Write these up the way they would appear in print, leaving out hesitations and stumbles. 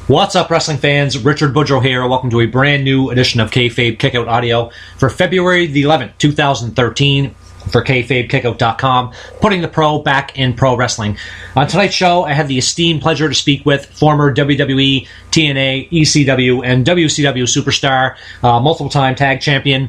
What's up, wrestling fans? Richard Boudreau here. Welcome to a brand new edition of Kayfabe Kickout audio for February the 11th, 2013 for KayfabeKickout.com, putting the pro back in pro wrestling. On tonight's show, I have the esteemed pleasure to speak with former WWE, TNA, ECW, and WCW superstar, multiple-time tag champion,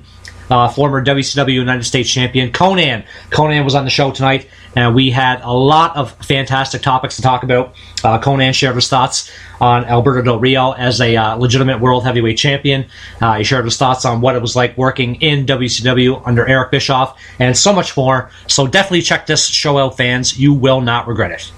former WCW United States champion, Konnan. Konnan was on the show tonight, and we had a lot of fantastic topics to talk about. Konnan shared his thoughts on Alberto Del Rio as a legitimate world heavyweight champion. He shared his thoughts on what it was like working in WCW under Eric Bischoff, and so much more. So definitely check this show out, fans. You will not regret it.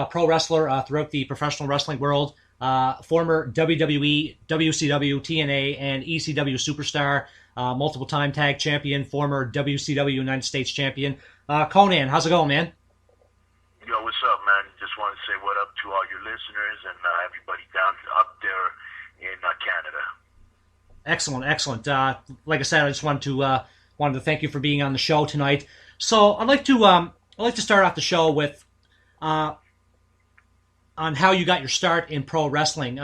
Pro wrestler throughout the professional wrestling world, former WWE, WCW, TNA, and ECW superstar, multiple-time tag champion, former WCW United States champion. Konnan, how's it going, man? Yo, what's up, man? Just want to say what up to all your listeners and everybody down up there in Canada. Excellent, excellent. Like I said, I just wanted to thank you for being on the show tonight. So I'd like to start off the show with on how you got your start in pro wrestling.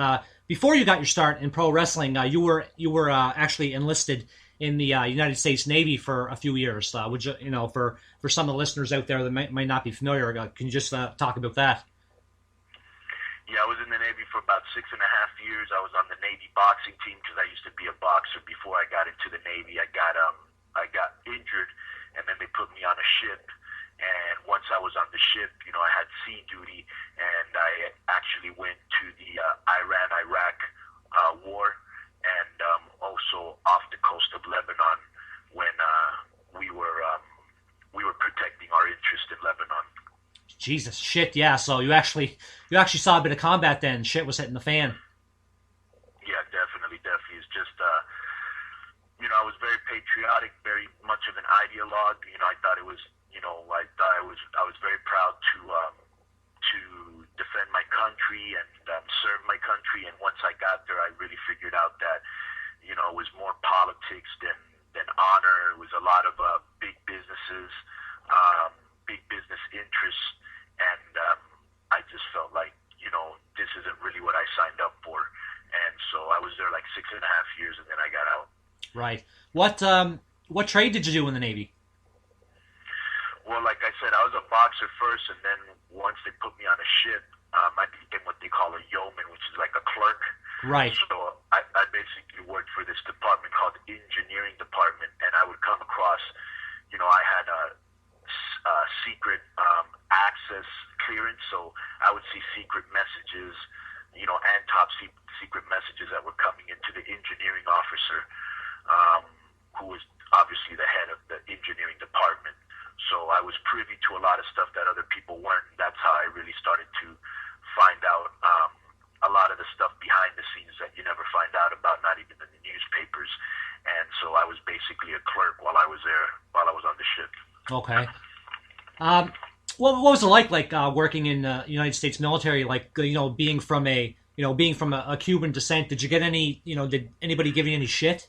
Before you got your start in pro wrestling, you were actually enlisted in the United States Navy for a few years. Would you, for some of the listeners out there that might not be familiar, can you just talk about that? Yeah, I was in the Navy for about 6.5 years. I was on the Navy boxing team because I used to be a boxer before I got into the Navy. I got injured, and then they put me on a ship. And once I was on the ship, I had sea duty, and I actually went to the Iran-Iraq war, and also off the coast of Lebanon when we were protecting our interest in Lebanon. Jesus, shit, yeah. So you actually saw a bit of combat then. Shit was hitting the fan. Yeah, definitely. It's just, I was very patriotic, very much of an ideologue. I thought it was, I was very proud to defend my country and serve my country. And once I got there, I really figured out that, it was more politics than honor. It was a lot of big businesses, big business interests. And I just felt like, this isn't really what I signed up for. And so I was there like 6.5 years, and then I got out. Right. What trade did you do in the Navy? Well, like I said, I was a boxer first, and then once they put me on a ship, I became what they call a yeoman, which is like a clerk. Right. So I basically worked for this department called the engineering department, and I would come across, I had a secret access clearance, so I would see secret messages, and top secret messages that were coming into the engineering officer, who was obviously the head of the engineering department. So I was privy to a lot of stuff that other people weren't, and that's how I really started to find out a lot of the stuff behind the scenes that you never find out about, not even in the newspapers. And so I was basically a clerk while I was there, while I was on the ship. Okay. What was it like working in the United States military? Like being from a Cuban descent. Did you get any? Did anybody give you any shit?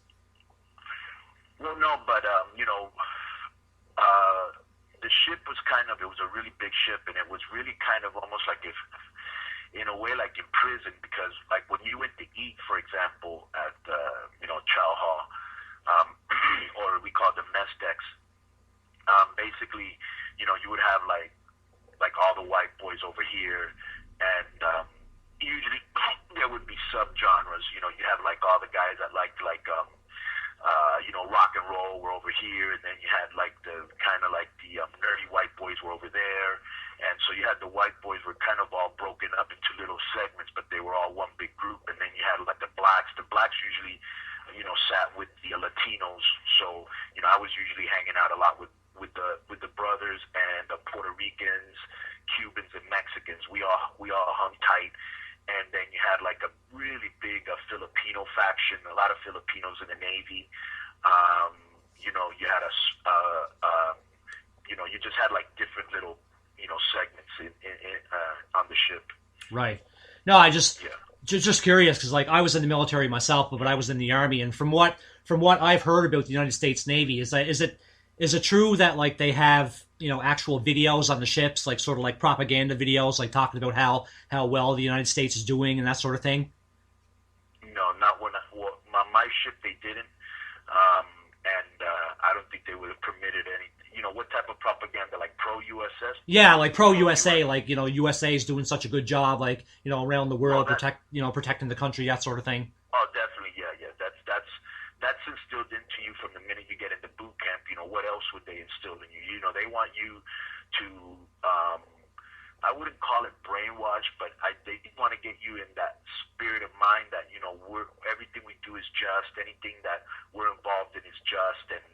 Well, no, but the ship was it was a really big ship, and it was really kind of almost like in a way like in prison, because like when you went to eat, for example, at chow hall, or we call them mess decks, basically, you would have like all the white boys over here, and usually there would be subgenres. You have like all the guys that liked rock and roll were over here, and then you had like the kind of like the nerdy white boys were over there, and so you had the white boys were kind of all broken up into little segments, but they were all one big group, and then you had like the blacks. The blacks usually, sat with the Latinos, so I was usually hanging out a lot with the brothers and the Puerto Ricans, Cubans, and Mexicans. We all hung tight. And then you had like a really big Filipino faction, a lot of Filipinos in the Navy. You had you just had like different little, segments on the ship. Right. No, just curious, because like I was in the military myself, but I was in the Army, and from what I've heard about the United States Navy, is it true that like they have actual videos on the ships, like sort of like propaganda videos, like talking about how well the United States is doing and that sort of thing? No, not when my ship they didn't, and I don't think they would have permitted any. What type of propaganda, like pro-USS? Yeah, like pro-USA, like USA is doing such a good job, like around the world, protecting the country, that sort of thing. Oh, definitely, yeah. That's instilled into you from the minute you get into boot camp. What else would they instill in you? They want you to, I wouldn't call it brainwash, but they want to get you in that spirit of mind that, everything we do is just, anything that we're involved in is just, and,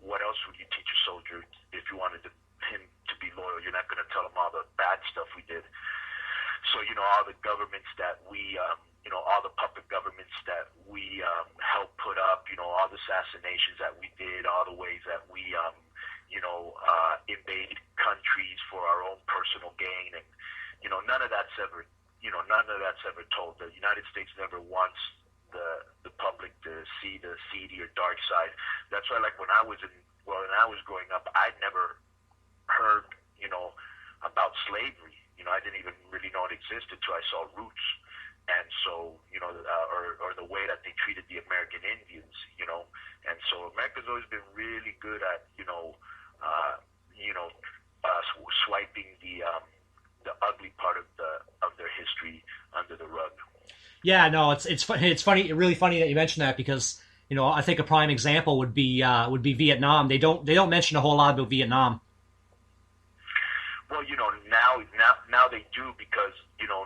what else would you teach a soldier if you wanted him to be loyal? You're not going to tell him all the bad stuff we did. So, all the governments that we, all the puppet governments that we helped put up, all the assassinations that we did, all the ways that we, invade countries for our own personal gain. And, none of that's ever told. The United States never wants the public to see the seedy or dark side. That's why, like, when I was growing up, I'd never heard, about slavery. I didn't even really know it existed until I saw Roots. And so, or the way that they treated the American Indians, and so America's always been really good at, swiping the ugly part of their history under the rug. Yeah, no, it's funny, really funny that you mentioned that, because I think a prime example would be Vietnam. They don't mention a whole lot about Vietnam. Well, now they do, because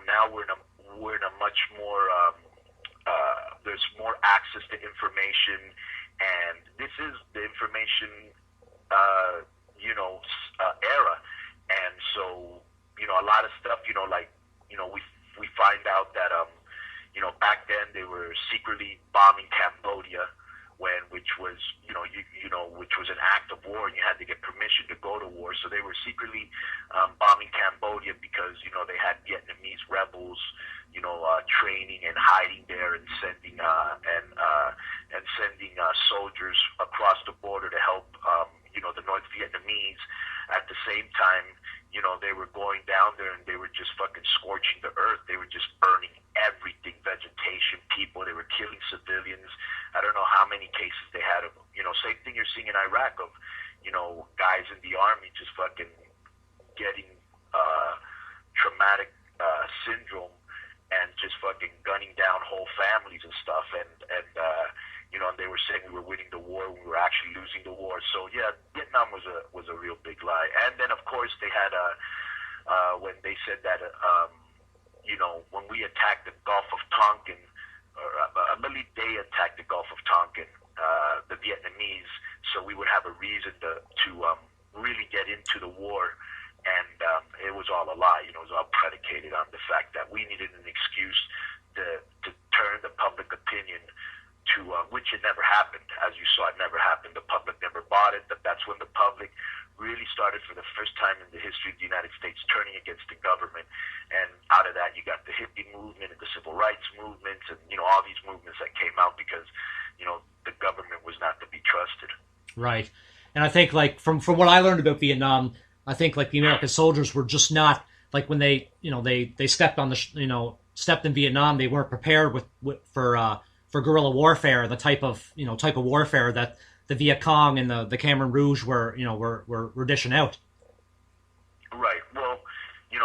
now we're in a much more there's more access to information, and this is the information era, and so a lot of stuff we find out that back then they were secretly bombing Cambodia, which was an act of war, and you had to get permission to go to war. So they were secretly bombing Cambodia because they had Vietnamese rebels training and hiding there, and sending soldiers across the border to help the North Vietnamese. At the same time, they were going down there and they were just fucking scorching the earth. They were just burning everything, vegetation, people. They were killing civilians. I don't know how many cases they had of them. Same thing you're seeing in Iraq of, guys in the army just fucking getting traumatic syndrome and just fucking gunning down whole families and stuff. And they were saying we were winning the war, we were actually losing the war. So yeah, Vietnam was a real big lie. And then of course they had when they said that when we attacked the Gulf of Tonkin, or I believe they attacked the Gulf of Tonkin, the Vietnamese, so we would have a reason to really get into the war. And it was all a lie. It was all predicated on the fact that we needed an excuse to turn the public opinion to, which it never happened. As you saw, it never happened. The public never bought it. But that's when the public really started, for the first time in the history of the United States, turning against the government. And out of that, you got the hippie movement and the civil rights movement, and all these movements that came out because the government was not to be trusted. Right. And I think, like, from what I learned about Vietnam, I think, like, the American soldiers were just not, like, when they stepped on stepped in Vietnam, they weren't prepared for guerrilla warfare, the type of warfare that the Viet Cong and the Khmer Rouge were dishing out. Right. Well,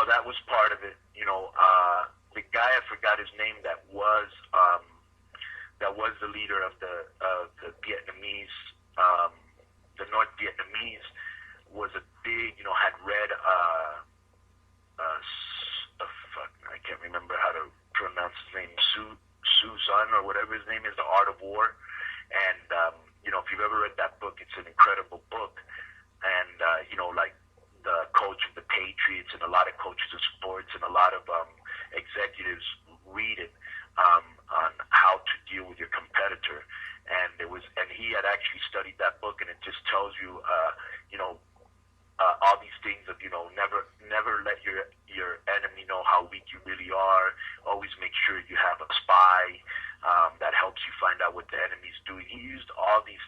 that was part of it. The guy, I forgot his name, that was the leader of the Vietnamese, the North Vietnamese, was a big, had read, I can't remember how to pronounce his name, Sun or whatever his name is, The Art of War. And, if you've ever read that book, it's an incredible book. And, like the coach of the Patriots and a lot of coaches of sports and a lot of executives read it on how to deal with your competitor. And he had actually studied that book, and it just tells you, all these things of, never let your enemy know how weak you really are. Always make sure you have a spy that helps you find out what the enemy's doing. He used all these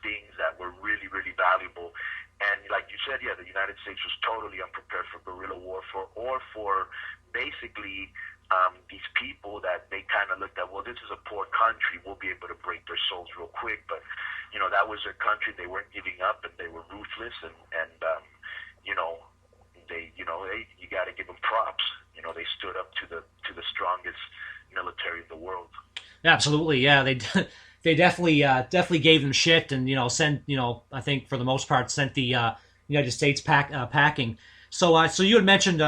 things that were really, really valuable. And like you said, yeah, the United States was totally unprepared for guerrilla warfare or for basically these people that they kind of looked at, well, this is a poor country, we'll be able to break their souls real quick. But, that was their country. They weren't giving up, and they were ruthless. And you got to give them props. They stood up to the strongest military in the world. Absolutely, yeah. They definitely gave them shit, and sent I think for the most part sent the United States packing. So you had mentioned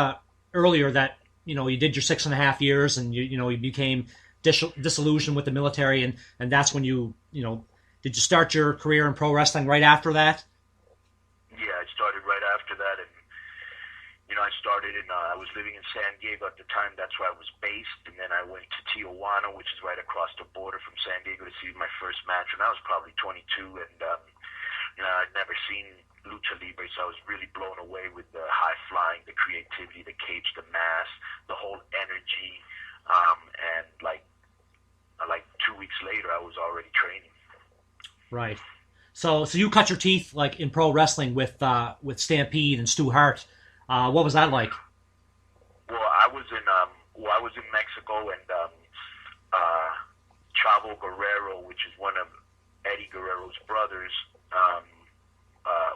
earlier that you did your 6.5 years, and you became disillusioned with the military, and that's when did you start your career in pro wrestling right after that? Yeah, I started right after that, and I started I was living in San Diego at the time. That's where I was based, and then I went to Tijuana, which is right across the border from San Diego, to see my first match, and I was probably 22, and I'd never seen lucha libre, so I was really blown away with the high flying, the creativity, the cage, the mass, the whole energy, and like 2 weeks later, I was already training. Right. So you cut your teeth like in pro wrestling with Stampede and Stu Hart. What was that like? Well, I was in Mexico, and Chavo Guerrero, which is one of Eddie Guerrero's brothers,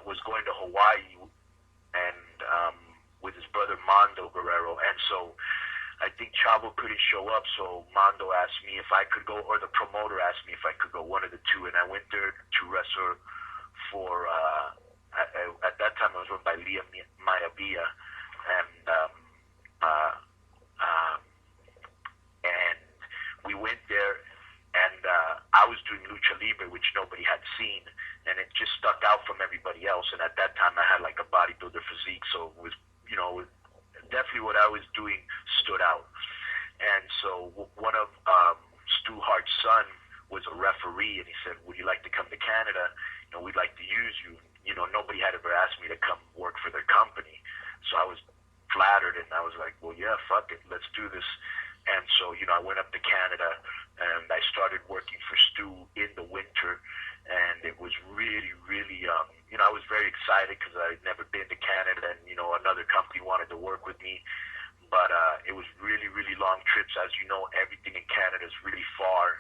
was going to Hawaii, and with his brother Mondo Guerrero, and so I think Chavo couldn't show up, so Mondo asked me if I could go, or the promoter asked me if I could go, one of the two, and I went there to wrestle for, at that time I was run by Leah Mayadia, and we went there, and I was doing Lucha Libre, which nobody had seen, and it just stuck out from everybody else, and at that time I had like a bodybuilder physique, so it was, definitely what I was doing stood out. And so one of Stu Hart's son was a referee, and he said, would you like to come to Canada? We'd like to use you. Nobody had ever asked me to come work for their company. So I was flattered, and I was like, well, yeah, fuck it, let's do this. And so, I went up to Canada, and I started working for Stu in the winter, and it was really, really, I was very excited because I'd never been to Canada, and, another company wanted to work with me. But it was really, really long trips. As you know, everything in Canada is really far.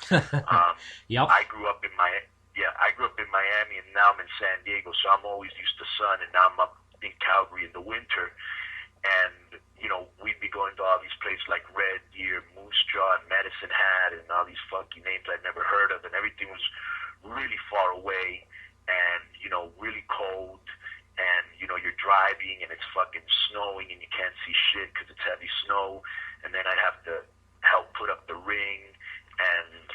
Yep. I grew up in Miami, and now I'm in San Diego, so I'm always used to sun, and now I'm up in Calgary in the winter. And, you know, we'd be going to all these places like Red Deer, Moose Jaw, and Medicine Hat, and all these funky names I'd never heard of, and everything was really far away and, you know, really cold. And, you know, you're driving and it's fucking snowing and you can't see shit because it's heavy snow. And then I'd have to help put up the ring. And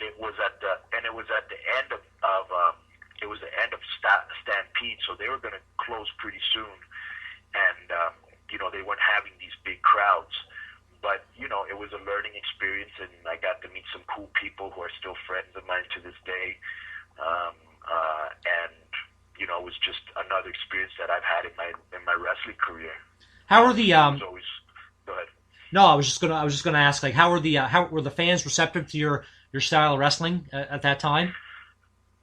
it was at the end of Stampede, so they were going to close pretty soon. And, you know, they weren't having these big crowds. But, you know, it was a learning experience, and I got to meet some cool people who are still friends of mine to this day. And, you know, it was just another experience that I've had in my wrestling career. How are the Go ahead. No, I was just gonna ask, like, how were the fans receptive to your style of wrestling at that time?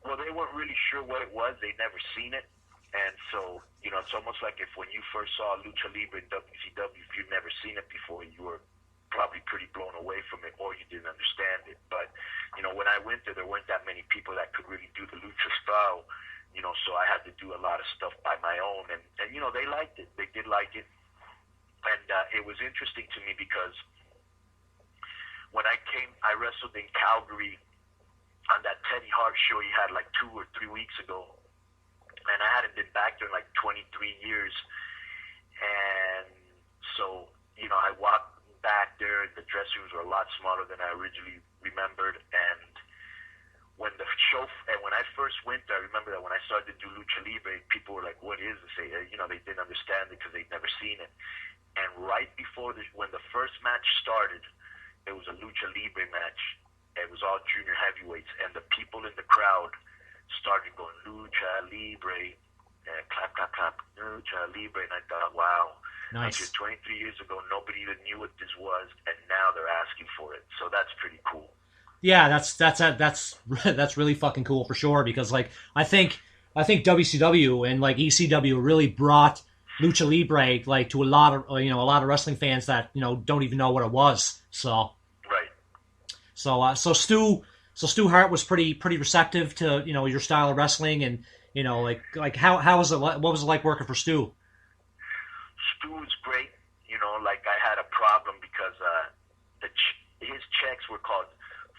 Well, they weren't really sure what it was. They'd never seen it. And so, you know, it's almost like if when you first saw Lucha Libre in WCW, if you'd never seen it before, you were probably pretty blown away from it, or you didn't understand it. But, you know, when I went there weren't that many people that could really do the Lucha style, you know, so I had to do a lot of stuff by my own. And you know, they liked it. They did like it. And it was interesting to me because when I wrestled in Calgary on that Teddy Hart show he had like 2 or 3 weeks ago. And I hadn't been back there in like 23 years. And so, you know, I walked back there, and the dressing rooms were a lot smaller than I originally remembered. And when I first went there, I remember that when I started to do Lucha Libre, people were like, what is this? You know, they didn't understand it because they'd never seen it. And right before when the first match started, it was a Lucha Libre match. It was all junior heavyweights, and the people in the crowd started going, Lucha Libre, and clap, clap, clap, Lucha Libre. And I thought, wow, nice. 23 years ago, nobody even knew what this was, and now they're asking for it. So that's pretty cool. Yeah, that's really fucking cool for sure, because like I think WCW and like ECW really brought Lucha Libre like to a lot of wrestling fans that, you know, don't even know what it was. So right. So Stu Hart was pretty receptive to, you know, your style of wrestling, and, you know, like how was it, what was it like working for Stu? Stu was great. You know, like I had a problem because his checks were called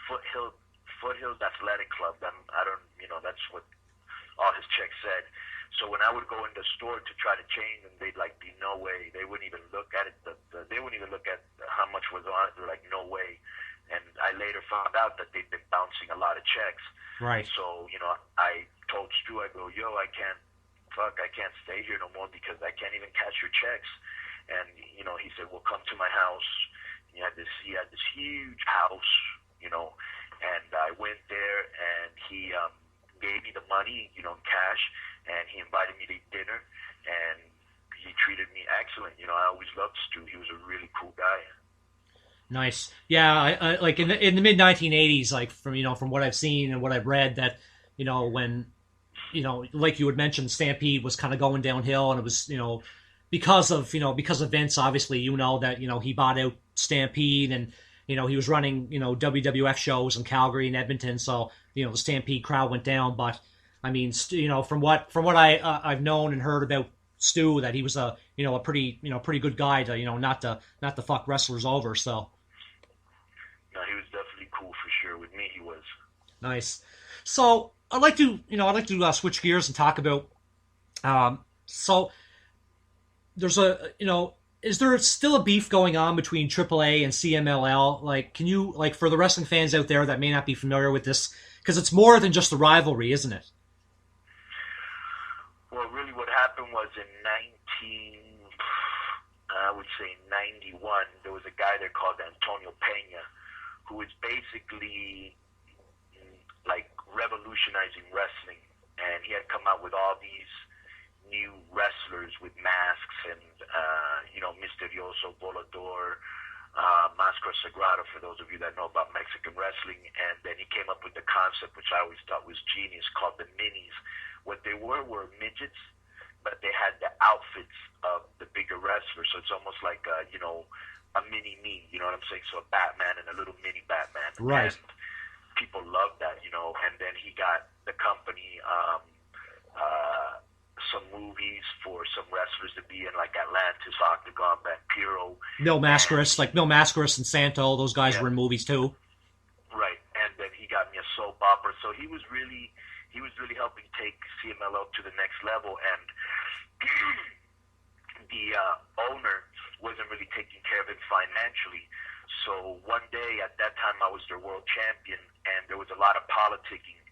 Foothills Athletic Club. That's what all his checks said. So when I would go in the store to try to change them, they'd like be no way. They wouldn't even look at it. They wouldn't even look at how much was on it. They're like, no way. And I later found out that they'd been bouncing a lot of checks. Right. So, you know, I told Stu, I go, yo, I can't stay here no more because I can't even cash your checks. And, you know, he said, well, come to my house. He had this huge house, you know, and I went there, and he gave me the money, you know, in cash, and he invited me to dinner, and he treated me excellent. You know, I always loved Stu. He was a really cool guy. Nice. Yeah, I like in the mid 1980s, like from what I've seen and what I've read, that, you know, when, you know, like you had mentioned, Stampede was kind of going downhill, and it was, you know, because of Vince, obviously, you know, that, you know, he bought out Stampede, and, you know, he was running, you know, WWF shows in Calgary and Edmonton, so, you know, the Stampede crowd went down. But I mean, you know, from what I've known and heard about Stu, that he was a pretty good guy to, you know, not to fuck wrestlers over. So no, he was definitely cool for sure. With me, he was. Nice. So I'd like to switch gears and talk about. So there's is there still a beef going on between AAA and CMLL? Like, can you, like, for the wrestling fans out there that may not be familiar with this, because it's more than just a rivalry, isn't it? Well, really what happened was in 91, there was a guy there called Antonio Pena, who was basically like revolutionizing wrestling, and he had come out with all these new wrestlers with masks, and Misterioso, Volador, Máscara Sagrada, for those of you that know about Mexican wrestling. And then he came up with the concept, which I always thought was genius, called the minis. What they were midgets, but they had the outfits of the bigger wrestlers, so it's almost like a mini me, you know what I'm saying? So a Batman and a little mini Batman. Right. And people loved that, you know. And then he got the company some movies for some wrestlers to be in, like Atlantis, Octagon, Vampiro. Mil Mascaras, like Mil Mascaras and Santo, those guys Yeah. were in movies too. Right, and then he got me a soap opera. So he was really helping take CMLL to the next level. And the owner wasn't really taking care of it financially. So one day, at that time, I was their world champion, and there was a lot of politicking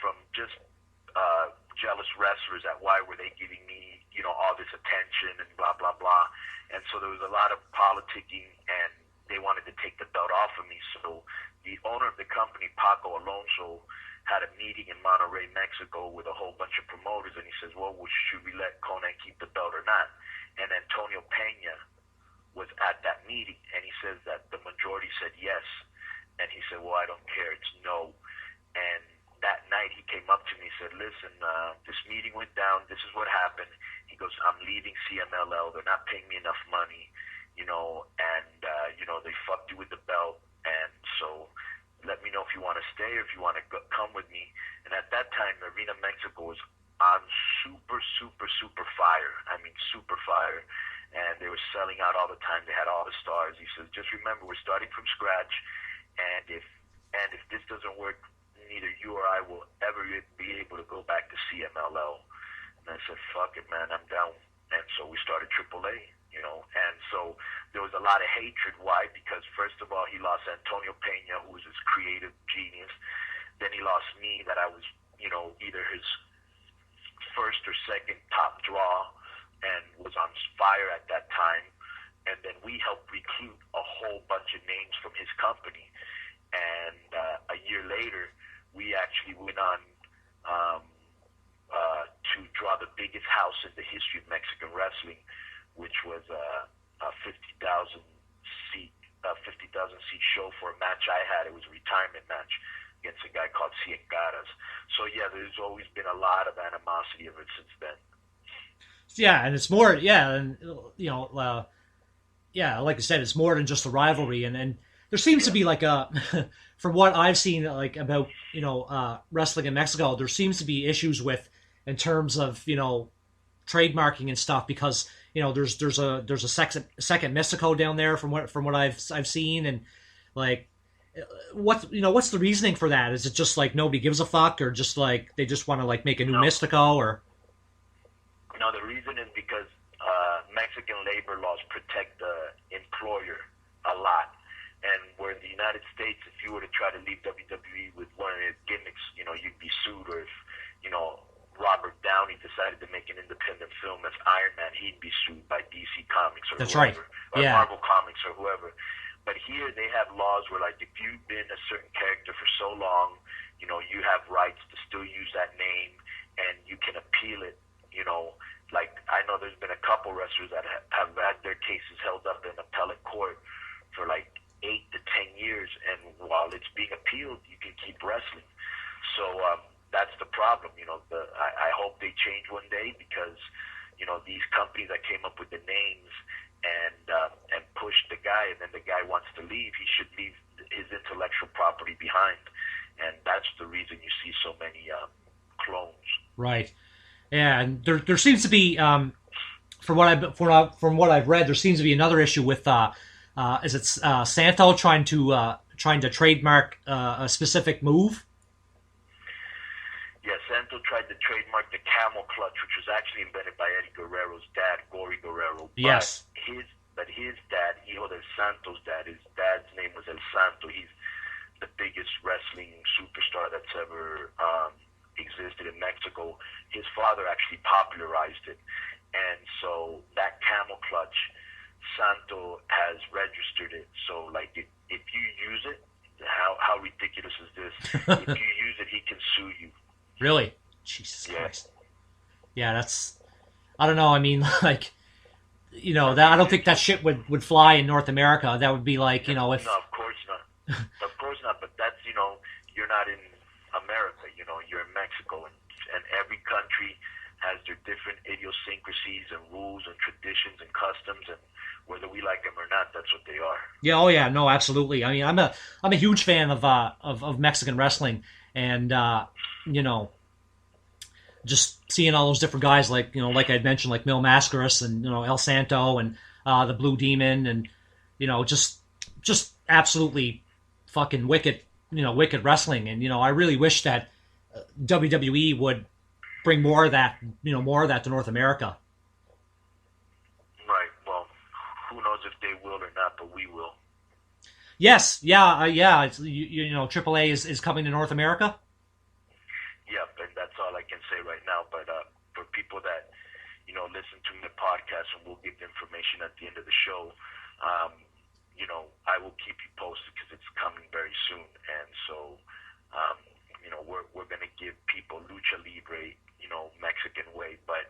from just jealous wrestlers at why were they giving me, you know, all this attention and blah, blah, blah. And so there was a lot of politicking, and they wanted to take the belt off of me. So the owner of the company, Paco Alonso, had a meeting in Monterrey, Mexico, with a whole bunch of promoters, and he says, well, should we let Konnan keep the belt or not? And Antonio Pena was at that meeting, and he says that the majority said yes. And he said, well, I don't care, it's no. And that night he came up to me and said, listen, this meeting went down, this is what happened. He goes, I'm leaving CMLL, they're not paying me enough money, you know, and, you know, they fucked you with the belt, and so let me know if you want to stay or if you want to come with me. And at that time, Arena Mexico was on super, super, super fire. I mean, super fire. And they were selling out all the time. They had all the stars. He says, just remember, we're starting from scratch, and if this doesn't work, neither you or I will ever be able to go back to CMLL. And I said, fuck it, man, I'm down. And so we started AAA, you know. And so there was a lot of hatred. Why? Because first of all, he lost Antonio Pena, who was his creative genius. Then he lost me, that I was, you know, either his first or second top draw and was on fire at that time. And then we helped recruit a whole bunch of names from his company. And a year later, we actually went on to draw the biggest house in the history of Mexican wrestling, which was a 50,000 seat show for a match I had. It was a retirement match against a guy called Cien Caras. So yeah, there's always been a lot of animosity ever since then. Yeah, and it's more, yeah, and you know, yeah, like I said, it's more than just a rivalry, and there seems to be like a, from what I've seen, like about, you know, wrestling in Mexico, there seems to be issues with, in terms of, you know, trademarking and stuff, because, you know, there's a second Mystico down there from what I've seen, and like, what's the reasoning for that? Is it just like nobody gives a fuck, or just like they just want to like make a new Mystico, or? No, the reason is because Mexican labor laws protect the employer a lot. And where in the United States, if you were to try to leave WWE with one of their gimmicks, you know, you'd be sued. Or if, you know, Robert Downey decided to make an independent film as Iron Man, he'd be sued by DC Comics or That's whoever, right. or Yeah. Marvel Comics or whoever. But here they have laws where, like, if you've been a certain character for so long, you know, you have rights to still use that name, and you can appeal it, you know. Like, I know there's been a couple wrestlers that have had their cases held up in appellate court for, like, 8 to 10 years, and while it's being appealed, you can keep wrestling. So that's the problem, you know. I hope they change one day, because, you know, these companies that came up with the names and pushed the guy, and then the guy wants to leave, he should leave his intellectual property behind, and that's the reason you see so many clones. Right. Yeah, and there seems to be, from what I've read, there seems to be another issue with is it Santo trying to trademark a specific move? Yeah, Santo tried to trademark the camel clutch, which was actually invented by Eddie Guerrero's dad, Gory Guerrero. Yes. But his dad, Hijo del Santo's dad, his dad's name was El Santo. He's the biggest wrestling superstar that's ever existed in Mexico. His father actually popularized it. And so that camel clutch, Santo has registered it. So, like, if you use it, how ridiculous is this? If you use it, he can sue you. Really? Jesus Christ. Yeah, that's, I don't know. I mean, like, you know, that I don't think that shit would fly in North America. That would be like, you know, if... No, of course not. Of course not. But that's, you know, you're not in America. You know, you're in Mexico, and every country has their different idiosyncrasies and rules and traditions and customs, and where whether we like them or not, that's what they are. Yeah, oh yeah, no, absolutely. I mean, I'm a huge fan of Mexican wrestling, and you know, just seeing all those different guys, like, you know, like I'd mentioned, like Mil Mascaras and, you know, El Santo and the Blue Demon, and, you know, just absolutely fucking wicked, you know, wicked wrestling. And, you know, I really wish that WWE would bring more of that, you know, more of that to North America. Right. Well, who knows if they will or not, but we will. Yes. Yeah. Yeah. It's, you know, AAA is coming to North America. Yep, and that's all I can say right now. But for people that, you know, listen to the podcast, and we'll give the information at the end of the show, you know, I will keep you posted because it's coming very soon. And so, you know, we're going to give people Lucha Libre, you know, Mexican way, but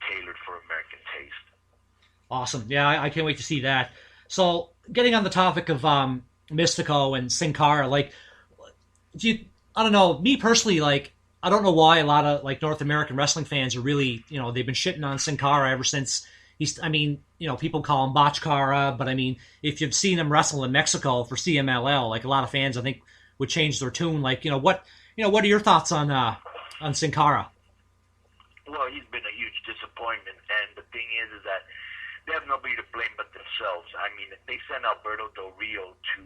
tailored for American taste. Awesome. Yeah, I can't wait to see that. So, getting on the topic of Mystico and Sin Cara, like, I don't know, me personally, like, I don't know why a lot of, like, North American wrestling fans are really, you know, they've been shitting on Sin Cara ever since I mean, you know, people call him Botch Cara, but I mean, if you've seen him wrestle in Mexico for CMLL, like, a lot of fans, I think, would change their tune. Like, you know, what are your thoughts on Sin Cara? Well, he's been a huge disappointment, and the thing is that they have nobody to blame but themselves. I mean, they sent Alberto Del Rio to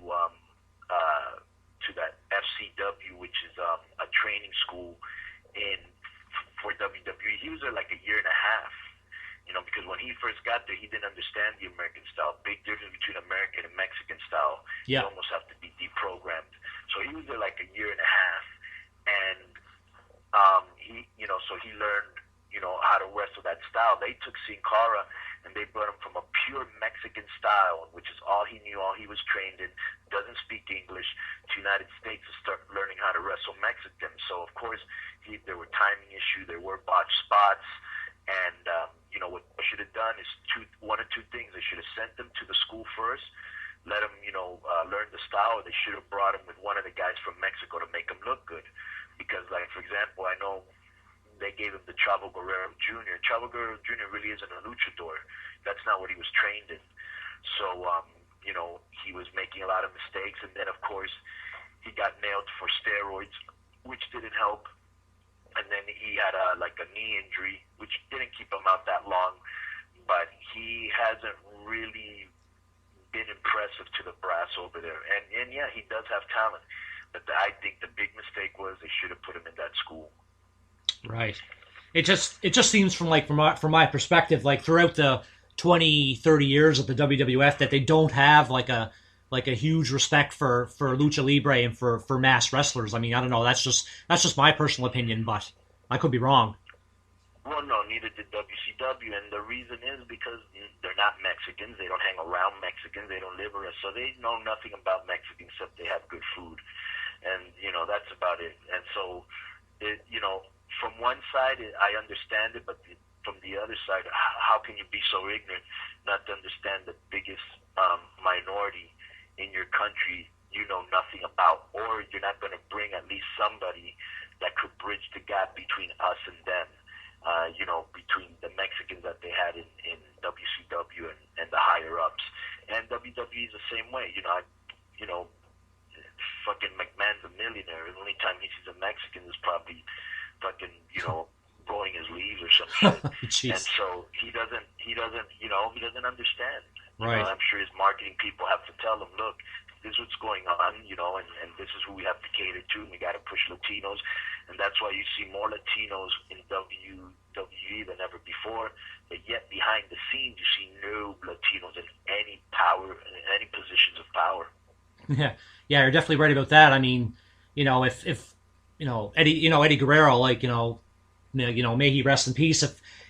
that FCW, which is a training school for WWE. He was there like a year and a half, you know, because when he first got there, he didn't understand the American style. Big difference between American and Mexican style. Yeah. You almost have to be deprogrammed. So he was there like a year and a half, and he, you know, so he learned, you know, how to wrestle that style. They took Sin Cara and they brought him from a pure Mexican style, which is all he knew, all he was trained in, doesn't speak English, to United States to start learning how to wrestle Mexican. So, of course, there were timing issues, there were botched spots, and, you know, what I should have done is one or two things. They should have sent him to the school first, let him, you know, learn the style, or they should have brought him with one of the guys from Mexico to make him look good. Because, like, for example, I know they gave him the Chavo Guerrero Jr. Chavo Guerrero Jr. really isn't a luchador. That's not what he was trained in. So, you know, he was making a lot of mistakes. And then, of course, he got nailed for steroids, which didn't help. And then he had a knee injury, which didn't keep him out that long. But he hasn't really been impressive to the brass over there. And yeah, he does have talent. But I think the big mistake was they should have put him in that school. Right. It just seems from my perspective, like, throughout the 20, 30 years of the WWF, that they don't have like a huge respect for Lucha Libre and for mass wrestlers. I mean, I don't know. That's just my personal opinion, but I could be wrong. Well, no, neither did WCW, and the reason is because they're not Mexicans. They don't hang around Mexicans. They don't live around, so they know nothing about Mexicans except they have good food, and you know that's about it. And so, you know, from one side I understand it, but from the other side, how can you be so ignorant not to understand the biggest minority in your country you know nothing about, or you're not going to bring at least somebody that could bridge the gap between us and them. You know, between the Mexicans that they had in WCW and the higher ups, and WWE is the same way. You know, fucking McMahon's a millionaire. The only time he sees a Mexican is probably fucking, you know, blowing his leaves or some shit. And so he doesn't understand. Right. You know, I'm sure his marketing people have to tell him, look, this is what's going on, you know, and this is who we have to cater to, and we got to push Latinos. And that's why you see more Latinos in WWE than ever before. But yet behind the scenes, you see no Latinos in any power, in any positions of power. Yeah, you're definitely right about that. I mean, you know, if you know Eddie Guerrero, like, you know, may he rest in peace.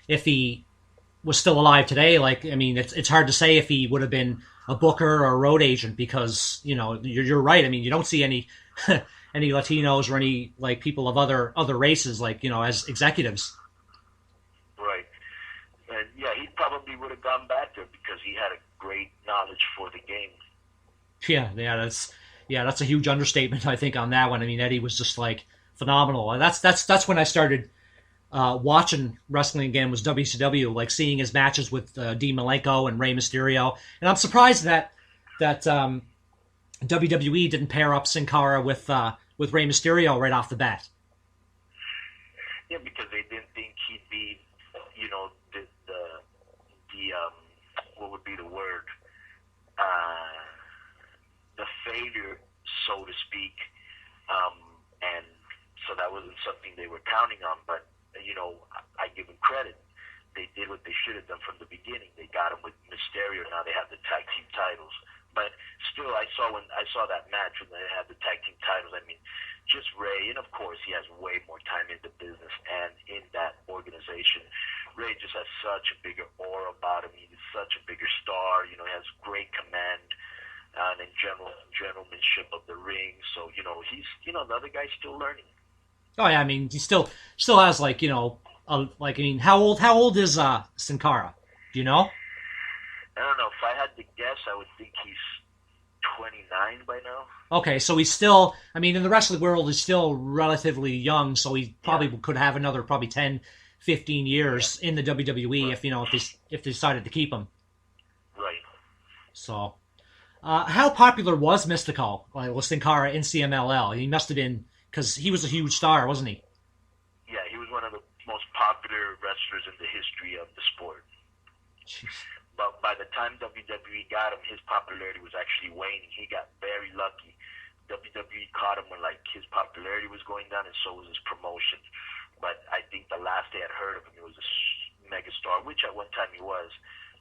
If he was still alive today, like, I mean, it's hard to say if he would have been a booker or a road agent, because, you know, you're right. I mean, you don't see any any Latinos or any, like, people of other races, like, you know, as executives. Right. And yeah, he probably would have gone back there because he had a great knowledge for the game. Yeah, that's a huge understatement, I think, on that one. I mean, Eddie was just, like, phenomenal. And that's when I started watching wrestling again was WCW, like seeing his matches with Dean Malenko and Rey Mysterio. And I'm surprised that WWE didn't pair up Sin Cara with Rey Mysterio right off the bat. Yeah, because they didn't think he'd be, the what would be the word, the failure, so to speak, and so that wasn't something they were counting on. But I give them credit. They did what they should have done from the beginning. They got him with Mysterio. Now they have the tag team titles. But still, when I saw that match when they had the tag team titles, I mean, just Ray, and of course he has way more time in the business and in that organization. Ray just has such a bigger aura about him. He's such a bigger star. He has great command and gentlemanship of the ring. So he's the other guy's still learning. Oh yeah, I mean he still has how old is Sin Cara? Do you know? I don't know. If I had to guess, I would think he's 29 by now. Okay, so he's still, I mean, in the wrestling world, he's still relatively young, so he probably could have another probably 10, 15 years in the WWE right. if they decided to keep him. Right. So, how popular was Mystico, Sin Cara in CMLL? He must have been, because he was a huge star, wasn't he? Yeah, he was one of the most popular wrestlers in the history of the sport. Jeez. But by the time WWE got him, his popularity was actually waning. He got very lucky. WWE caught him when his popularity was going down, and so was his promotion. But I think the last they had heard of him, he was a megastar, which at one time he was,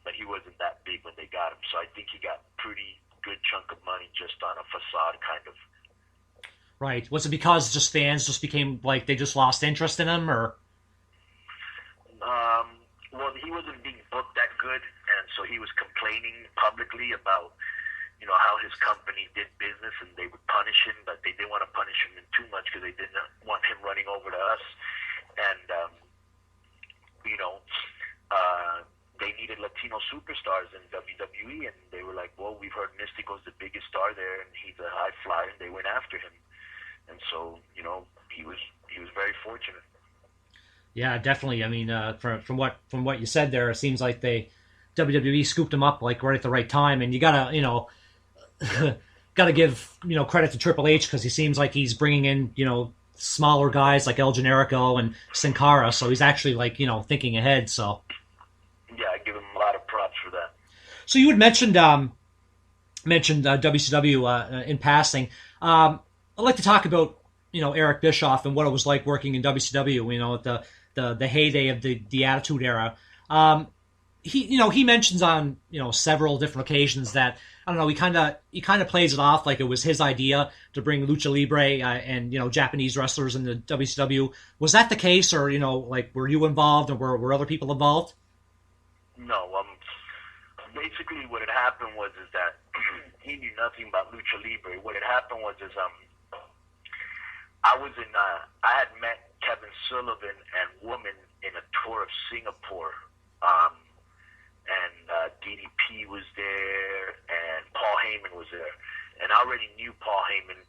but he wasn't that big when they got him. So I think he got pretty good chunk of money just on a facade kind of. Right. Was it because just fans just became they just lost interest in him, or? Well, he wasn't being booked that good, and so he was complaining publicly about, how his company did business, and they would punish him, but they didn't want to punish him too much because they didn't want him running over to us. And, they needed Latino superstars in WWE, and they were like, well, we've heard Mystico's the biggest star there, and he's a high flyer, and they went after him. And so, he was very fortunate. Yeah, definitely. I mean, from what you said there, it seems like WWE scooped him up right at the right time, and you gotta gotta give credit to Triple H because he seems like he's bringing in smaller guys like El Generico and Sin Cara, so he's actually thinking ahead. So yeah, I give him a lot of props for that. So you had mentioned WCW in passing. I'd like to talk about Eric Bischoff and what it was like working in WCW. At the heyday of the Attitude Era. He mentions on several different occasions that I don't know. He kind of plays it off like it was his idea to bring lucha libre and Japanese wrestlers into WCW. Was that the case, or were you involved, or were other people involved? No. Basically, what had happened was that he knew nothing about lucha libre. What had happened was I had met Kevin Sullivan and Woman in a tour of Singapore, and DDP was there, and Paul Heyman was there, and I already knew Paul Heyman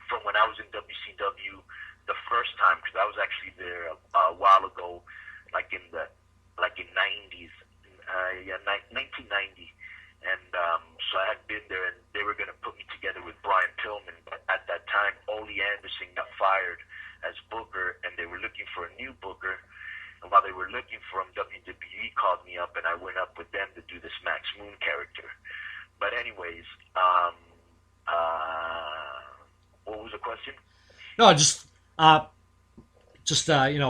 from when I was in WCW the first time, because I was actually there a while ago, in 1990, and so I had been there, and they were going to put me together with Brian Pillman, but at that time, Ole Anderson got fired as Booker, and they were looking for a new Booker. And while they were looking for him, WWE called me up, and I went up with them to do this Max Moon character. But anyways, what was the question? No,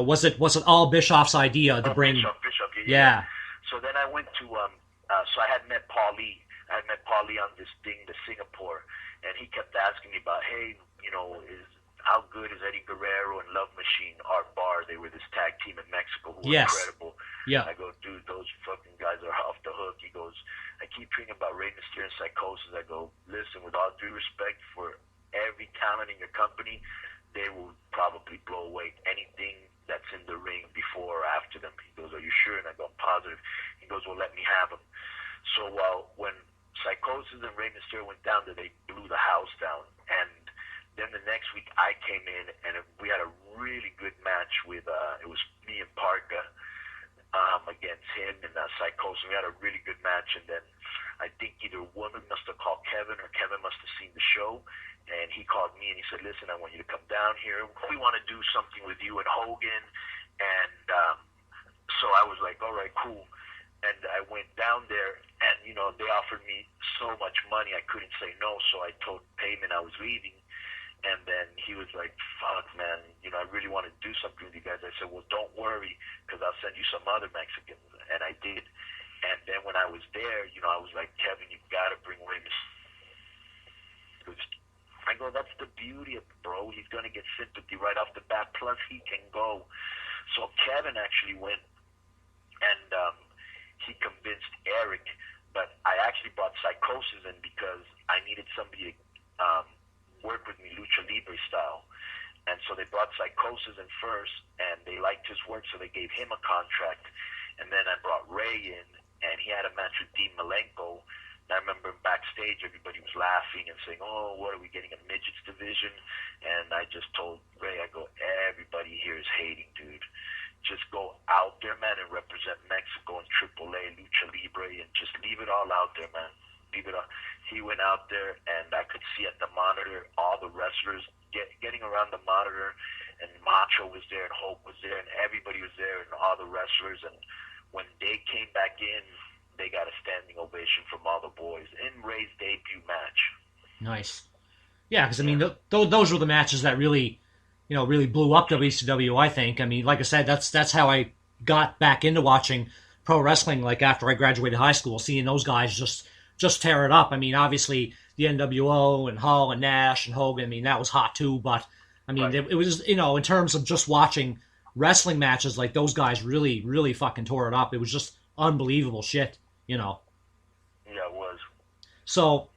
was it all Bischoff's idea to bring? Bischoff, yeah. So then I went to so I had met Paul Lee. I had met Paul Lee on this thing to Singapore, and he kept asking me about, hey, how good is Eddie Guerrero and Love Machine, Art Barr? They were this tag team in Mexico who were incredible. Yeah. I go, dude, those fucking guys are off the hook. He goes, I keep hearing about Rey Mysterio and Psychosis. I go, listen, with all due respect for every talent in your company, they will probably blow away anything that's in the ring before or after them. He goes, are you sure? And I go, I'm positive. He goes, well, let me have them. So when Psychosis and Rey Mysterio went down there, they blew the house down. And then the next week I came in, and we had a really good match with said, listen, I want you to come down here. We want to do something with you and Hogan. And so I was like, all right, cool. And I went down there, and, you know, they offered me so much money, I couldn't say no. So I told Payman I was leaving. And then he was like, fuck, man, you know, I really want to do something with you guys. I said, well, don't worry, because I'll send you some other Mexicans. And I did. And then when I was there, you know, I was like, Kevin, you've got to bring Rey Mysterio. I go, that's the beauty of it, bro. He's going to get sympathy right off the bat. Plus, he can go. So Kevin actually went, and he convinced Eric. But I actually brought Psychosis in because I needed somebody to work with me Lucha Libre style. And so they brought Psychosis in first, and they liked his work, so they gave him a contract. And then I brought Ray in, and he had a match with Dean Malenko. And I remember backstage, everybody was laughing and saying, oh, what are we getting, a midgets division? And I just told Ray, I go, everybody here is hating, dude. Just go out there, man, and represent Mexico in AAA, Lucha Libre, and just leave it all out there, man. Leave it all. He went out there, and I could see at the monitor all the wrestlers getting around the monitor, and Macho was there, and Hope was there, and everybody was there, and all the wrestlers. And when they came back in, they got a standing ovation from all the boys in Ray's debut match. Nice. Yeah, because, I mean, those were the matches that really, you know, really blew up WCW, I think. I mean, like I said, that's how I got back into watching pro wrestling, like after I graduated high school, seeing those guys just tear it up. I mean, obviously, the NWO and Hall and Nash and Hogan, I mean, that was hot too, but, I mean, right. It was, you know, in terms of just watching wrestling matches, like, those guys really, really fucking tore it up. It was just unbelievable shit, you know. Yeah, it was. So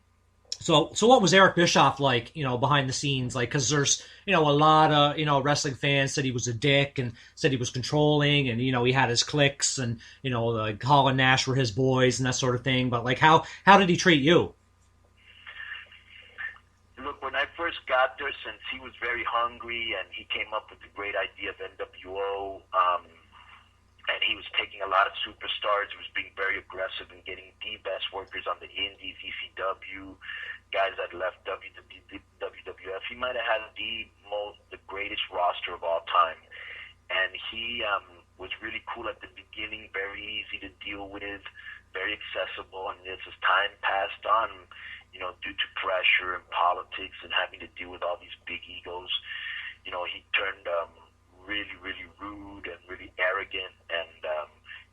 what was Eric Bischoff like, you know, behind the scenes? Like, because there's, you know, a lot of, you know, wrestling fans said he was a dick and said he was controlling, and, you know, he had his cliques, and, you know, like Hall and Nash were his boys and that sort of thing. But, like, how did he treat you? Look, when I first got there, since he was very hungry and he came up with the great idea of NWO, and he was taking a lot of superstars, he was being very aggressive and getting the best workers on the indies, ECW, guys that left WWF. He might have had the greatest roster of all time. And he was really cool at the beginning, very easy to deal with, very accessible. And as time passed on, you know, due to pressure and politics and having to deal with all these big egos, you know, he turned really, really rude and really arrogant, and,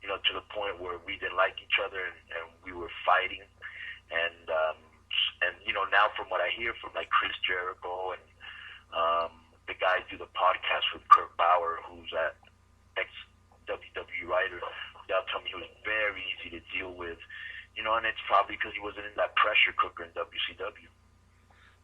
you know, to the point where we didn't like each other, and we were fighting. And, you know, now from what I hear from, like, Chris Jericho and the guys do the podcast with Kurt Bauer, who's an ex-WWE writer, they'll tell me he was very easy to deal with, you know, and it's probably because he wasn't in that pressure cooker in WCW.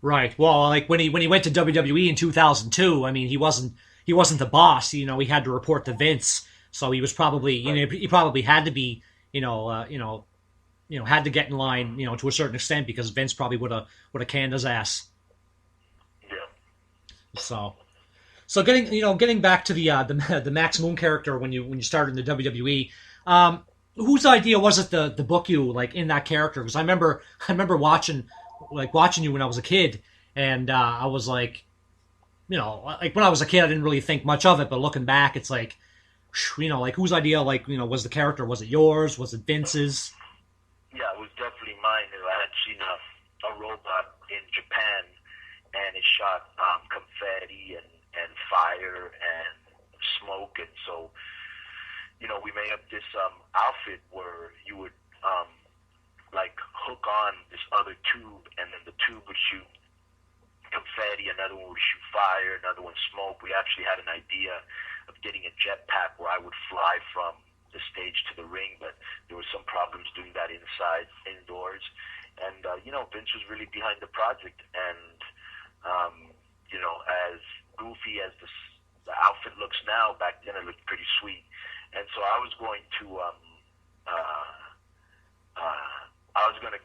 Right. Well, like, when he went to WWE in 2002, I mean, he wasn't the boss. You know, he had to report to Vince, so he was probably, you know, he probably had to be, had to get in line, you know, to a certain extent, because Vince probably would have canned his ass. Yeah. So getting back to the Max Moon character when you started in the WWE, whose idea was it to book you, like, in that character? Because I remember watching you when I was a kid, and I was like, you know, like, when I was a kid, I didn't really think much of it, but looking back, it's like, you know, like, whose idea, like, you know, was the character? Was it yours? Was it Vince's? Yeah, it was definitely mine. I had seen a robot in Japan, and it shot confetti and fire and smoke, and so, you know, we made up this outfit where you would like hook on this other tube, and then the tube would shoot confetti, another one would shoot fire, another one smoke. We actually had an idea of getting a jetpack where I would fly from the stage to the ring, but there were some problems doing that indoors. And, you know, Vince was really behind the project. And, you know, as goofy as the outfit looks now, back then it looked pretty sweet. And so I was going to,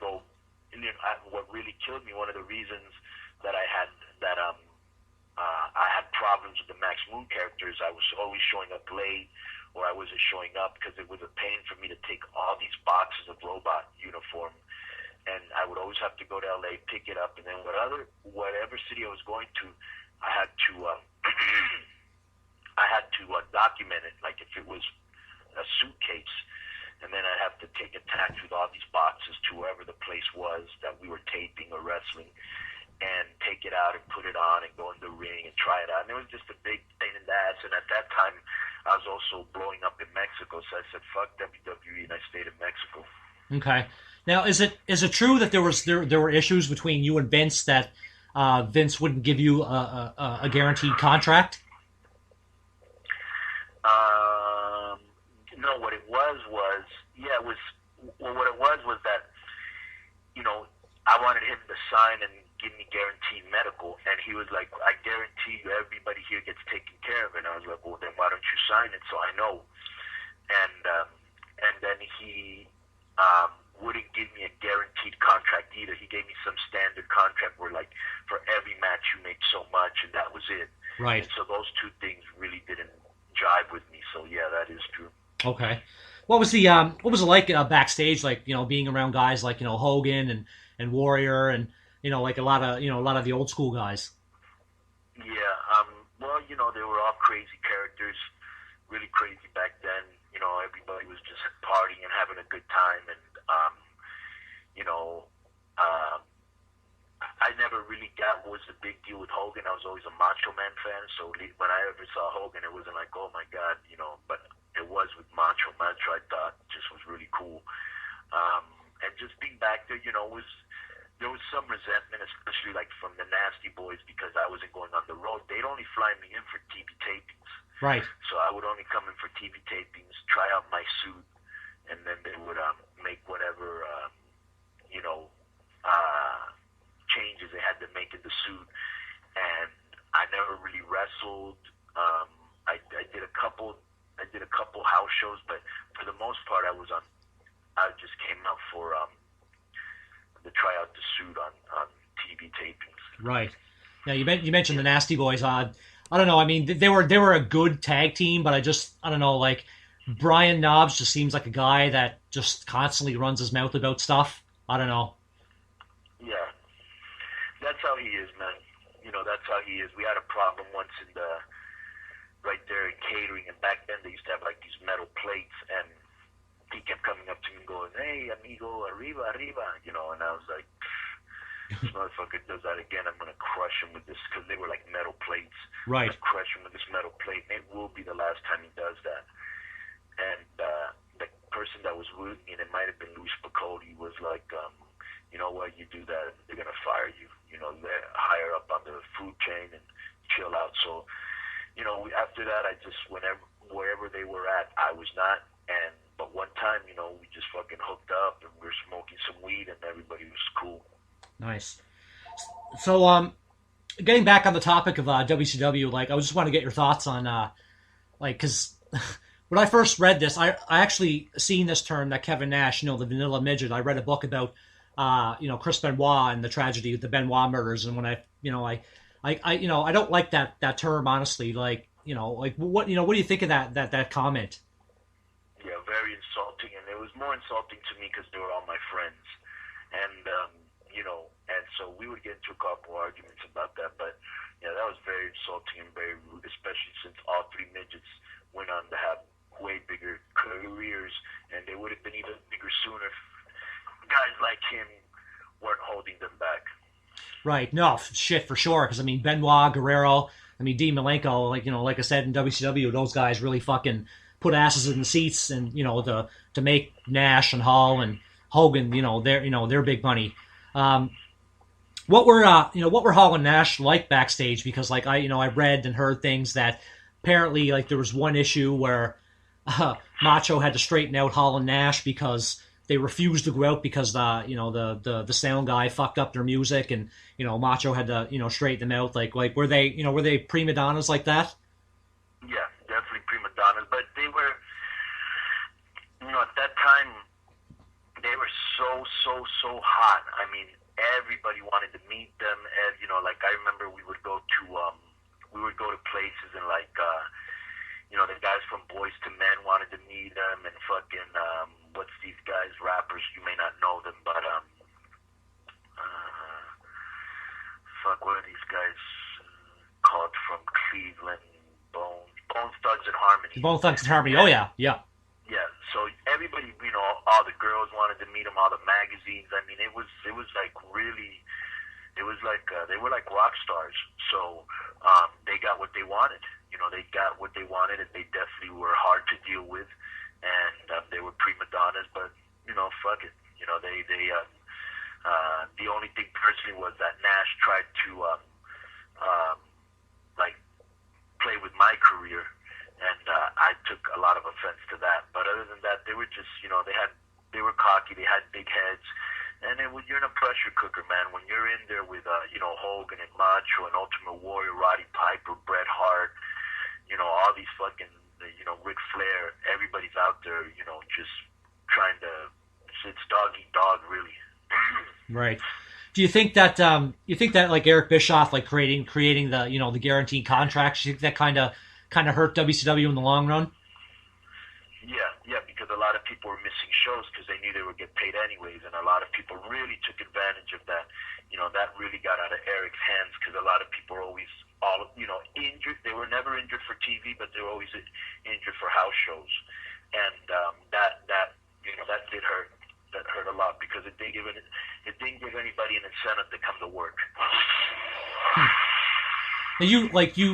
go, and what really killed me, one of the reasons that I had problems with the Max Moon characters, I was always showing up late, or I wasn't showing up because it was a pain for me to take all these boxes of robot uniform, and I would always have to go to LA, pick it up, and then whatever city I was going to, I had to I had to document it, like if it was a suitcase, and then I'd have to take a taxi with all these boxes to wherever the place was that we were taping or wrestling, and take it out and put it on and go in the ring and try it out. And it was just a big pain in the ass. And at that time, I was also blowing up in Mexico, so I said, fuck WWE, and I stayed in Mexico. Okay. Now, is it true that there were issues between you and Vince, that Vince wouldn't give you a guaranteed contract? No, what it was was that, you know, I wanted him to sign and give me guaranteed medical, and he was like, I guarantee you everybody here gets taken care of. And I was like, well, then why don't you sign it so I know? And then he wouldn't give me a guaranteed contract either. He gave me some standard contract where, like, for every match you make so much, and that was it. Right. And so those two things really didn't jive with me. So yeah, that is true. Okay. What was it like backstage, like, you know, being around guys like, you know, Hogan and Warrior, and, you know, like a lot of the old school guys? Yeah. Well, you know, they were all crazy characters, really crazy back then. You know, everybody was just partying and having a good time, and you know, I never really got what was the big deal with Hogan. I was always a Macho Man fan, so when I ever saw Hogan, it wasn't like, oh my God, you know, but it was with Macho. Macho, I thought, just was really cool. And just being back there, you know, there was some resentment, especially like from the Nasty Boys, because I wasn't going on the road. They'd only fly me in for TV tapings. Right. So I would only come in for TV tapings, try out my suit, and then they would make whatever, you know, changes they had to make in the suit. And I never really wrestled. I did a couple house shows, but for the most part, I just came out for to try out the suit on TV tapings. Right. Now you mentioned the Nasty Boys. I don't know. I mean, they were a good tag team, but I don't know. Like, Brian Knobbs just seems like a guy that just constantly runs his mouth about stuff. I don't know. Yeah, that's how he is, man. You know, that's how he is. We had a problem once right there in catering, and back then they used to have like these metal plates, and he kept coming up to me and going, "Hey, amigo, arriba, arriba," you know, and I was like, this motherfucker does that again, I'm going to crush him with this, because they were like metal plates. Right. I'm going to crush him with this metal plate, and it will be the last time he does that. And the person that was with me, and it might have been Luis Picotti, was like, you know what, you do that, they're going to fire you. You know, they're higher up on the food chain, and chill out. So, you know, after that, I just, wherever they were at, I was not. But one time, you know, we just fucking hooked up, and we were smoking some weed, and everybody was cool. Nice. So, getting back on the topic of WCW, like, I just want to get your thoughts on, like, because when I first read this, I actually seen this term that Kevin Nash, you know, the Vanilla Midget. I read a book about, you know, Chris Benoit and the tragedy of the Benoit murders, and when I don't like that term, honestly. Like, you know, like, what do you think of that comment? Yeah, very insulting, and it was more insulting to me because they were all my friends, and you know, and so we would get into a couple arguments about that, but yeah, that was very insulting and very rude, especially since all three midgets went on to have way bigger careers, and they would have been even bigger sooner if guys like him weren't holding them back. Right. No, shit, for sure. Because, I mean, Benoit, Guerrero, I mean, Dean Malenko, like, you know, like I said, in WCW, those guys really fucking put asses in the seats, and, you know, to make Nash and Hall and Hogan, they're big money. What were Hall and Nash like backstage? Because, like, I read and heard things that apparently, like, there was one issue where Macho had to straighten out Hall and Nash because they refused to go out because the sound guy fucked up their music, and, you know, Macho had to, you know, straighten them out. Like were they prima donnas like that? Yeah, definitely prima donnas, but they were, you know, at that time they were so hot. I mean, everybody wanted to meet them, and, you know, like, I remember we would go to places, and, like, you know, the guys from Boys to Men wanted to meet them, and fucking what's these guys, rappers, you may not know them, but fuck, what are these guys called from Cleveland? Bone Thugs and Harmony. Bone Thugs and Harmony. Oh yeah, yeah. Yeah, so everybody, all the girls wanted to meet him, all the magazines. I mean, it was like really, it was like they were like rock stars. So they got what they wanted. They got what they wanted, and they definitely were hard to deal with, and they were prima donnas. But fuck it. The only thing personally was that Nash tried to like play with my career. And I took a lot of offense to that. But other than that, they were just, they were cocky, they had big heads. And then when you're in a pressure cooker, man, when you're in there with, Hogan and Macho and Ultimate Warrior, Roddy Piper, Bret Hart, all these fucking, Ric Flair, everybody's out there, just trying to, it's dog eat dog, really. Right. Do you think that, like Eric Bischoff, like creating the, the guaranteed contracts, you think that kind of hurt WCW in the long run? Yeah, because a lot of people were missing shows because they knew they would get paid anyways, and a lot of people really took advantage of that. That really got out of Eric's hands because a lot of people were always injured. They were never injured for TV, but they were always injured for house shows, and that did hurt. That hurt a lot because it didn't give anybody an incentive to come to work. You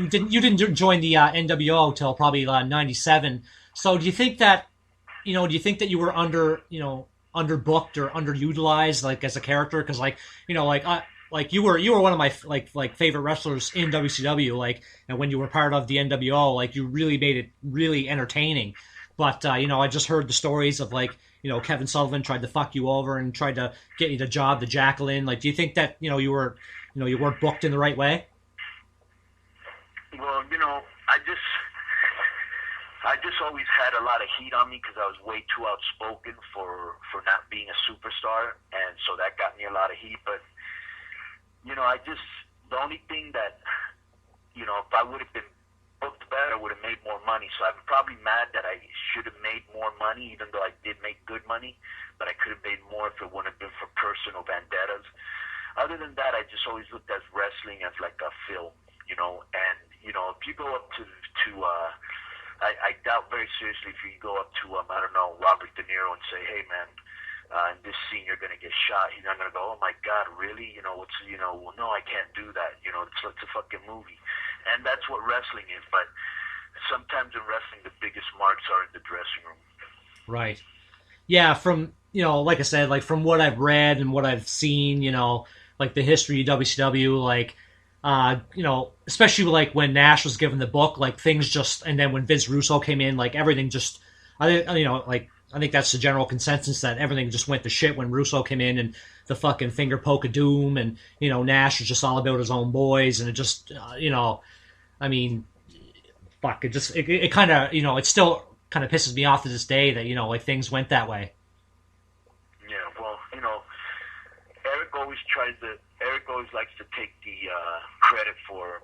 didn't join the NWO till probably '97. So do you think that you were underbooked or underutilized like as a character? Because you were one of my favorite wrestlers in WCW. And when you were part of the NWO, you really made it really entertaining. But I just heard the stories of Kevin Sullivan tried to fuck you over and tried to get you the job to Jacqueline. Do you think that you weren't booked in the right way? Well, I just always had a lot of heat on me because I was way too outspoken for not being a superstar, and so that got me a lot of heat. But the only thing that if I would have been booked better, I would have made more money. So I'm probably mad that I should have made more money, even though I did make good money. But I could have made more if it wouldn't have been for personal vendettas. Other than that, I just always looked at wrestling as like a film. And if you go up to I doubt very seriously if you go up to Robert De Niro and say, hey man, in this scene you're gonna get shot, he's not gonna go, oh my god, really? Well, no, I can't do that. It's a fucking movie, and that's what wrestling is. But sometimes in wrestling, the biggest marks are in the dressing room. Right. Yeah, from like I said, from what I've read and what I've seen, the history of WCW, especially when Nash was given the book, things just, and then when Vince Russo came in, everything just, I think that's the general consensus that everything just went to shit when Russo came in and the fucking finger poke of doom, and Nash was just all about his own boys, and it just fuck, it kind of it still kind of pisses me off to this day that things went that way. Yeah, well, Eric always likes to take the credit for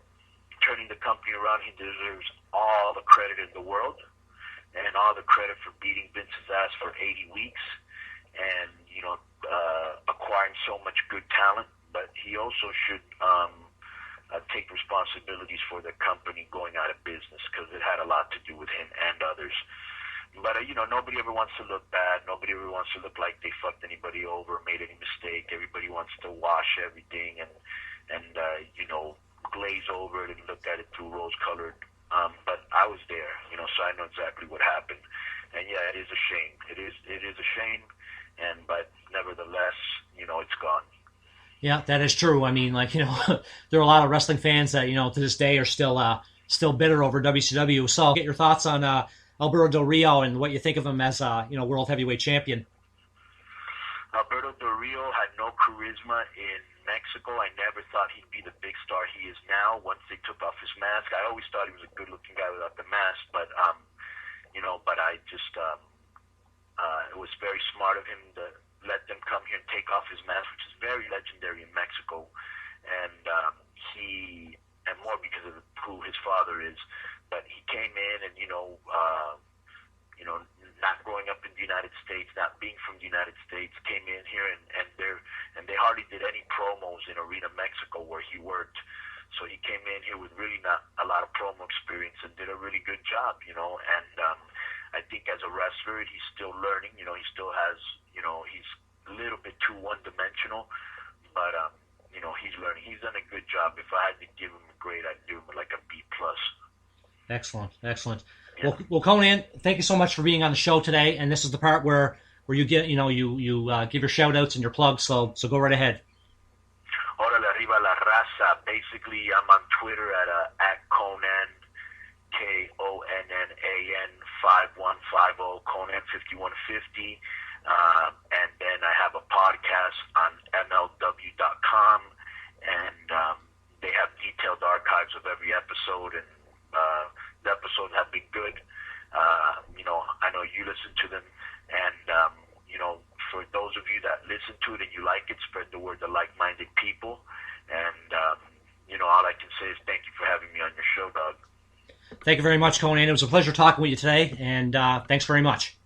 turning the company around. He deserves all the credit in the world and all the credit for beating Vince's ass for 80 weeks and, acquiring so much good talent. But he also should take responsibilities for the company going out of business because it had a lot to do with him and others. But, nobody ever wants to look bad. Nobody ever wants to look like they fucked anybody over, made any mistake. Everybody wants to wash everything and glaze over it and look at it through rose-colored. But I was there, so I know exactly what happened. And, yeah, it is a shame. It is a shame, but nevertheless, it's gone. Yeah, that is true. I mean, there are a lot of wrestling fans that, to this day are still bitter over WCW. So get your thoughts on Alberto Del Rio and what you think of him as world heavyweight champion. Alberto Del Rio had no charisma in Mexico. I never thought he'd be the big star he is now once they took off his mask. I always thought he was a good-looking guy without the mask, but I just it was very smart of him to let them come here and take off his mask, which is very legendary in Mexico, and more because of who his father is. But he came in and, not growing up in the United States, not being from the United States, came in here and they hardly did any promos in Arena Mexico where he worked. So he came in here with really not a lot of promo experience and did a really good job, you know. And I think as a wrestler, he's still learning. You know, he still has, you know, he's a little bit too one-dimensional, but you know, he's learning. He's done a good job. If I had to give him a grade, I'd give him like a B+. Excellent, excellent. Yeah. Well, Konnan, thank you so much for being on the show today. And this is the part where you get, you know, you give your shout outs and your plugs. So go right ahead. Órale, arriba la raza. Basically, I'm on Twitter at Konnan, Konnan 5150, Konnan 5150. And then I have a podcast on MLW.com, and they have detailed archives of every episode, and the episodes have been good. You know, I know you listen to them, and you know, for those of you that listen to it and you like it, spread the word to like-minded people. And you know, all I can say is thank you for having me on your show, Doug. Thank you very much, Konnan. It was a pleasure talking with you today, and thanks very much.